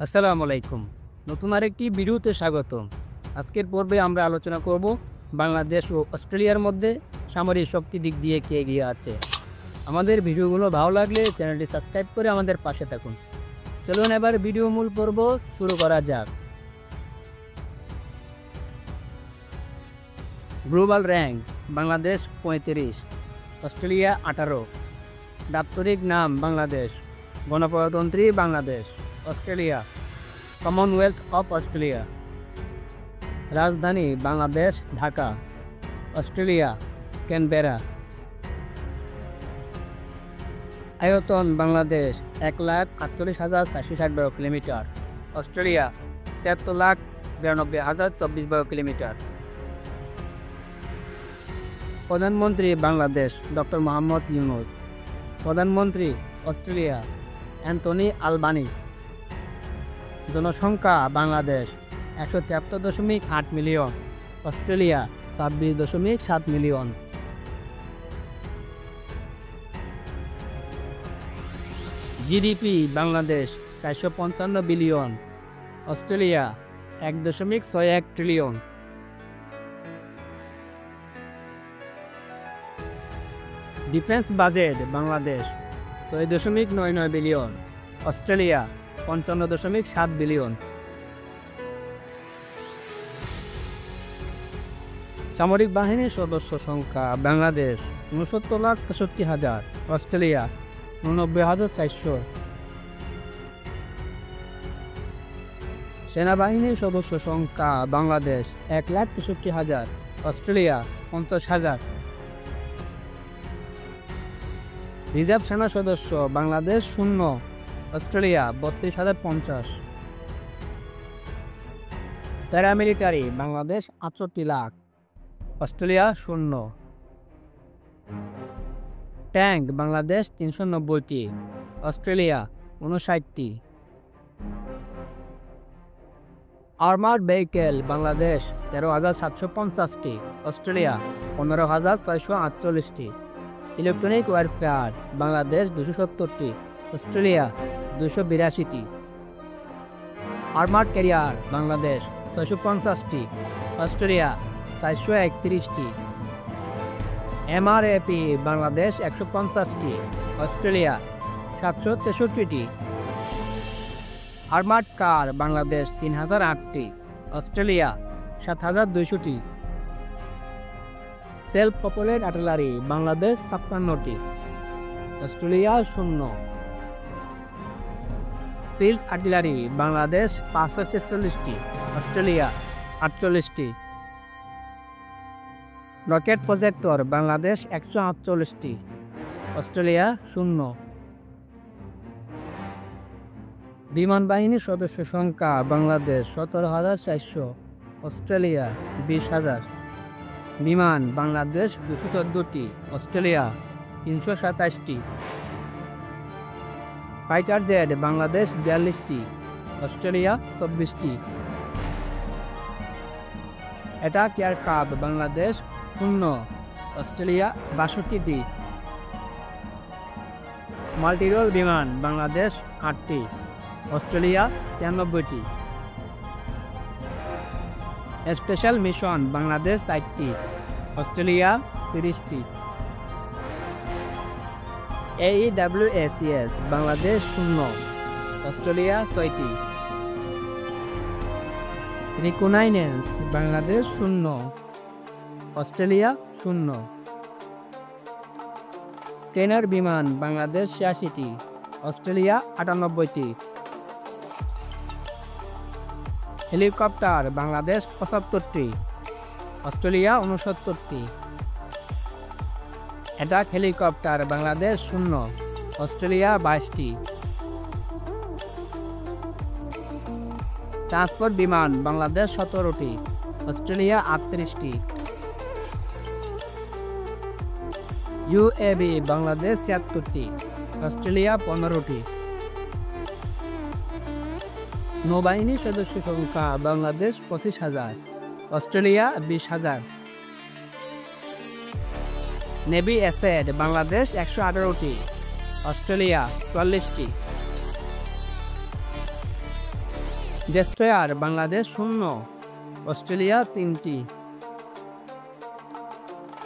আসসালামু আলাইকুম। নতুন আরেকটি ভিডিওতে স্বাগতম। আজকের পর্বে আমরা আলোচনা করব বাংলাদেশ ও অস্ট্রেলিয়ার মধ্যে সামরিক শক্তি দিক দিয়ে কে এগিয়ে আছে। আমাদের ভিডিওগুলো ভালো লাগলে চ্যানেলটি সাবস্ক্রাইব করে আমাদের পাশে থাকুন। চলুন এবার ভিডিও মূল পর্ব শুরু করা যাক। Global rank: Bangladesh 35, Australia 18। দাপ্তরিক নাম: বাংলাদেশ। গণপ্রজাতন্ত্রী Bangladesh, Australia. Commonwealth of Australia. রাজধানী: বাংলাদেশ ঢাকা, অস্ট্রেলিয়া ক্যানবেরা। আয়তন: বাংলাদেশ 1,48,460 বর্গ কিলোমিটার, অস্ট্রেলিয়া 76,92,024 বর্গ কিলোমিটার। প্রধানমন্ত্রী বাংলাদেশ ডক্টর মোহাম্মদ ইউনূস। প্রধানমন্ত্রী অস্ট্রেলিয়া অ্যান্থনি আলবানিস। জনসংখ্যা Bangladesh 173.8 million, Australia 26.7 million. GDP Bangladesh 455 billion, Australia 1.61 trillion. Defence budget Bangladesh 6.99 billion, Australia 55.7 billion. সামরিক বাহিনীর সদস্য সংখ্যা বাংলাদেশ 69,63,000, অস্ট্রেলিয়া 89,400। সেনাবাহিনীর সদস্য সংখ্যা বাংলাদেশ 1,63,000, অস্ট্রেলিয়া 50,000। রিজার্ভ সেনা সদস্য Bangladesh 0, Australia 32,050। Paramilitary Bangladesh 68 lakh, Australia 0। Tank Bangladesh 390টি, অস্ট্রেলিয়া 59টি। আর্মার্ড ভেহিকেল বাংলাদেশ 13,750টি, অস্ট্রেলিয়া 15,648টি। ইলেকট্রনিক ওয়ারফেয়ার বাংলাদেশ 270টি, অস্ট্রেলিয়া 282টি। আর্মার্ড ক্যারিয়ার বাংলাদেশ 650টি, অস্ট্রেলিয়া 431টি। এমআরএপি বাংলাদেশ 150টি, অস্ট্রেলিয়া 763টি। আর্মার্ড কার বাংলাদেশ 3008টি, অস্ট্রেলিয়া 7200টি। সেলফ প্রপেলড আর্টিলারি বাংলাদেশ 56টি, অস্ট্রেলিয়া 0। ফিল্ড আর্টিলারি বাংলাদেশ 546টি, অস্ট্রেলিয়া 48টি। রকেট প্রজেক্টর বাংলাদেশ 148টি, অস্ট্রেলিয়া 0। বিমান বাহিনীর সদস্য সংখ্যা বাংলাদেশ 17,400, অস্ট্রেলিয়া 20,000। বিমান বাংলাদেশ 214টি, অস্ট্রেলিয়া 327টি। ফাইটার জেট বাংলাদেশ 42টি, অস্ট্রেলিয়া 24টি। অ্যাটাক এয়ারক্রাফট বাংলাদেশ 0, অস্ট্রেলিয়া 62টি। মাল্টিরোল বিমান বাংলাদেশ 8টি, অস্ট্রেলিয়া 93টি। স্পেশাল মিশন বাংলাদেশ 4টি, অস্ট্রেলিয়া 30টি। AEWACS বাংলাদেশ 0, অস্ট্রেলিয়া 6টি। Reconnaissance Bangladesh 0, Australia 0। ট্রেনার বিমান বাংলাদেশ 86টি, অস্ট্রেলিয়া 98টি। হেলিকপ্টার বাংলাদেশ 75টি, অস্ট্রেলিয়া 69টি। অ্যাটাক হেলিকপ্টার বাংলাদেশ 0, অস্ট্রেলিয়া 22টি। ট্রান্সপোর্ট বিমান বাংলাদেশ 17টি, অস্ট্রেলিয়া 38টি। UAV বাংলাদেশ 76টি, অস্ট্রেলিয়া 15টি। নৌবাহিনীর সদস্য সংখ্যা Bangladesh 25,000, Australia 20,000। Navy asset Bangladesh 118টি, অস্ট্রেলিয়া 44টি। ডেস্ট্রয়ার বাংলাদেশ 0, অস্ট্রেলিয়া 3টি।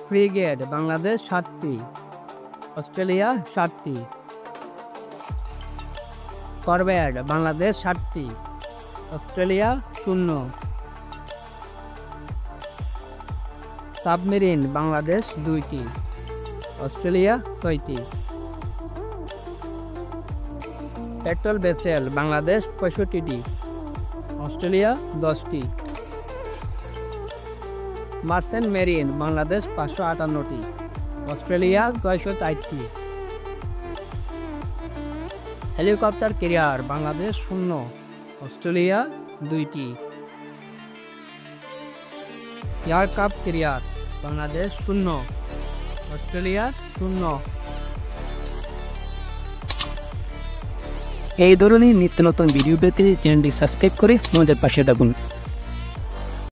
ফ্রিগেট বাংলাদেশ 7টি, অস্ট্রেলিয়া 7টি। করভেট বাংলাদেশ 7টি, অস্ট্রেলিয়া 0। সাবমেরিন বাংলাদেশ 2টি, অস্ট্রেলিয়া 6টি। পেট্রোল ভেসেল বাংলাদেশ 65টি, অস্ট্রেলিয়া 10টি। মার্চেন্ট মেরিন বাংলাদেশ 558টি, অস্ট্রেলিয়া 660টি। হেলিকপ্টার ক্যারিয়ার বাংলাদেশ 0, অস্ট্রেলিয়া 2টি। Aircraft carrier Bangladesh 0, Australia 0। এই ধরনের নিত্য নতুন ভিডিও পেতে চ্যানেলটি সাবস্ক্রাইব করে আমাদের পাশে থাকুন।